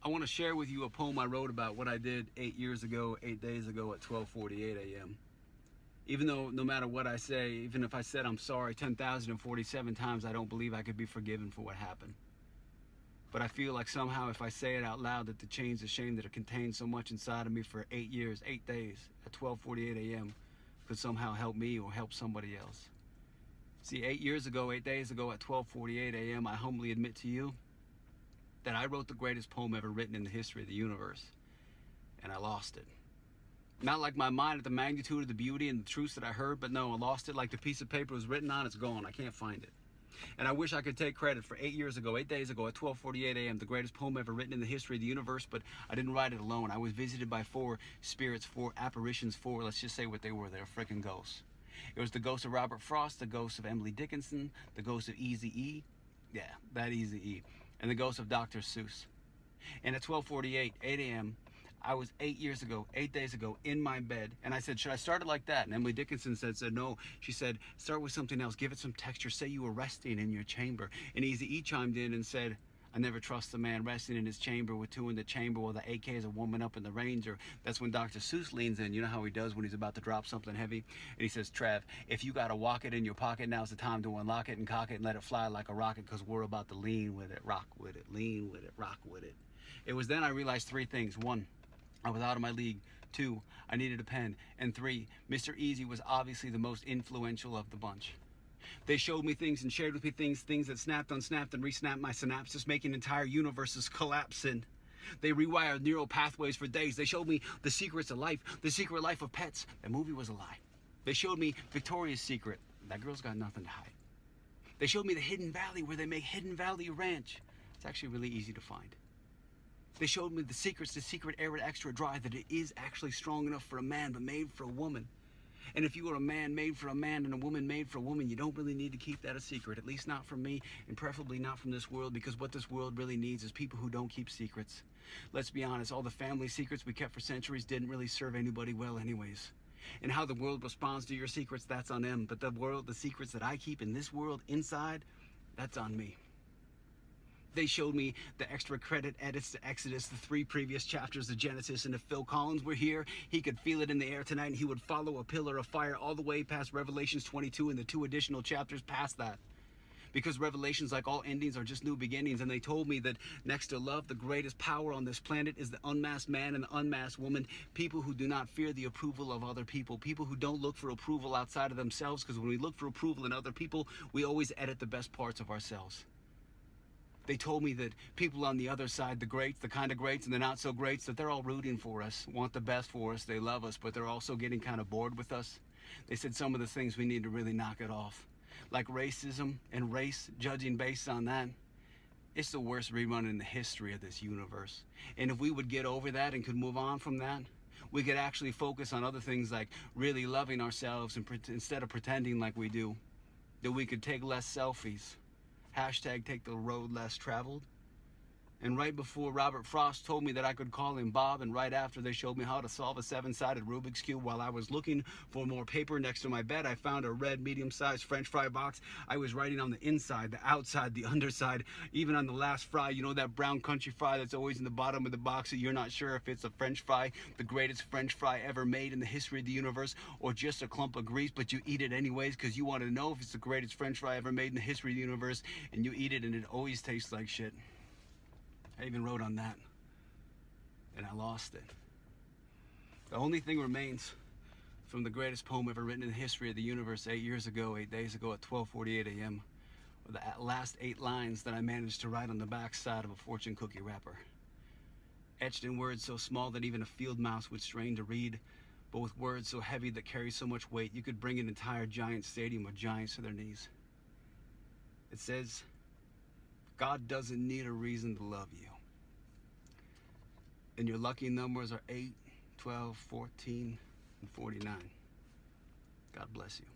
I want to share with you a poem I wrote about what I did 8 years ago, 8 days ago at 12:48 a.m. Even though no matter what I say, even if I said I'm sorry 10,047 times, I don't believe I could be forgiven for what happened. But I feel like somehow if I say it out loud that the chains of shame that are contained so much inside of me for 8 years, 8 days at 12:48 a.m. could somehow help me or help somebody else. See, 8 years ago, 8 days ago at 12:48 a.m., I humbly admit to you that I wrote the greatest poem ever written in the history of the universe, and I lost it. Not like my mind at the magnitude of the beauty and the truths that I heard, but no, I lost it like the piece of paper it was written on, it's gone. I can't find it. And I wish I could take credit for 8 years ago, 8 days ago at 12:48 a.m., the greatest poem ever written in the history of the universe, but I didn't write it alone. I was visited by 4 spirits, 4 apparitions, 4, let's just say what they were. They were freaking ghosts. It was the ghost of Robert Frost, the ghost of Emily Dickinson, the ghost of Eazy-E, yeah, that Eazy-E, and the ghost of Dr. Seuss. And at 12:48, 8 a.m., I was 8 years ago, 8 days ago, in my bed, and I said, should I start it like that? And Emily Dickinson said no. She said, start with something else, give it some texture, say you were resting in your chamber. And Eazy-E chimed in and said, I never trust a man resting in his chamber with 2 in the chamber while the AK is a woman up in the Ranger. That's when Dr. Seuss leans in. You know how he does when he's about to drop something heavy? And he says, Trev, if you got to walk it in your pocket, now's the time to unlock it and cock it and let it fly like a rocket, because we're about to lean with it, rock with it, lean with it, rock with it. It was then I realized 3 things. 1, I was out of my league. 2, I needed a pen. And 3, Mr. Eazy was obviously the most influential of the bunch. They showed me things and shared with me things that snapped, unsnapped, and resnapped my synapses, making entire universes collapsing. They rewired neural pathways for days. They showed me the secrets of life, the secret life of pets. That movie was a lie. They showed me Victoria's Secret. That girl's got nothing to hide. They showed me the Hidden Valley, where they make Hidden Valley Ranch. It's actually really easy to find. They showed me the secrets to Secret Arid Extra Dry, that it is actually strong enough for a man, but made for a woman. And if you are a man made for a man and a woman made for a woman, you don't really need to keep that a secret, at least not from me, and preferably not from this world, because what this world really needs is people who don't keep secrets. Let's be honest, all the family secrets we kept for centuries didn't really serve anybody well anyways. And how the world responds to your secrets, that's on them. But the secrets that I keep in this world, inside, that's on me. They showed me the extra credit edits to Exodus, the 3 previous chapters of Genesis, and if Phil Collins were here, he could feel it in the air tonight, and he would follow a pillar of fire all the way past Revelations 22 and the 2 additional chapters past that. Because Revelations, like all endings, are just new beginnings, and they told me that next to love, the greatest power on this planet is the unmasked man and the unmasked woman, people who do not fear the approval of other people, people who don't look for approval outside of themselves, because when we look for approval in other people, we always edit the best parts of ourselves. They told me that people on the other side, the greats, the kind of greats and the not so greats, that they're all rooting for us, want the best for us, they love us, but they're also getting kind of bored with us. They said some of the things we need to really knock it off. Like racism and race, judging based on that. It's the worst rerun in the history of this universe. And if we would get over that and could move on from that, we could actually focus on other things like really loving ourselves and instead of pretending like we do. That we could take less selfies. Hashtag take the road less traveled. And right before Robert Frost told me that I could call him Bob, and right after they showed me how to solve a 7-sided Rubik's Cube, while I was looking for more paper next to my bed, I found a red medium-sized French fry box. I was writing on the inside, the outside, the underside, even on the last fry. You know that brown country fry that's always in the bottom of the box that you're not sure if it's a French fry, the greatest French fry ever made in the history of the universe, or just a clump of grease, but you eat it anyways because you want to know if it's the greatest French fry ever made in the history of the universe, and you eat it and it always tastes like shit. I even wrote on that, and I lost it. The only thing remains from the greatest poem ever written in the history of the universe 8 years ago, 8 days ago at 12:48 a.m. were the last 8 lines that I managed to write on the back side of a fortune cookie wrapper. Etched in words so small that even a field mouse would strain to read, but with words so heavy that carry so much weight, you could bring an entire giant stadium of giants to their knees. It says, God doesn't need a reason to love you. And your lucky numbers are 8, 12, 14, and 49. God bless you.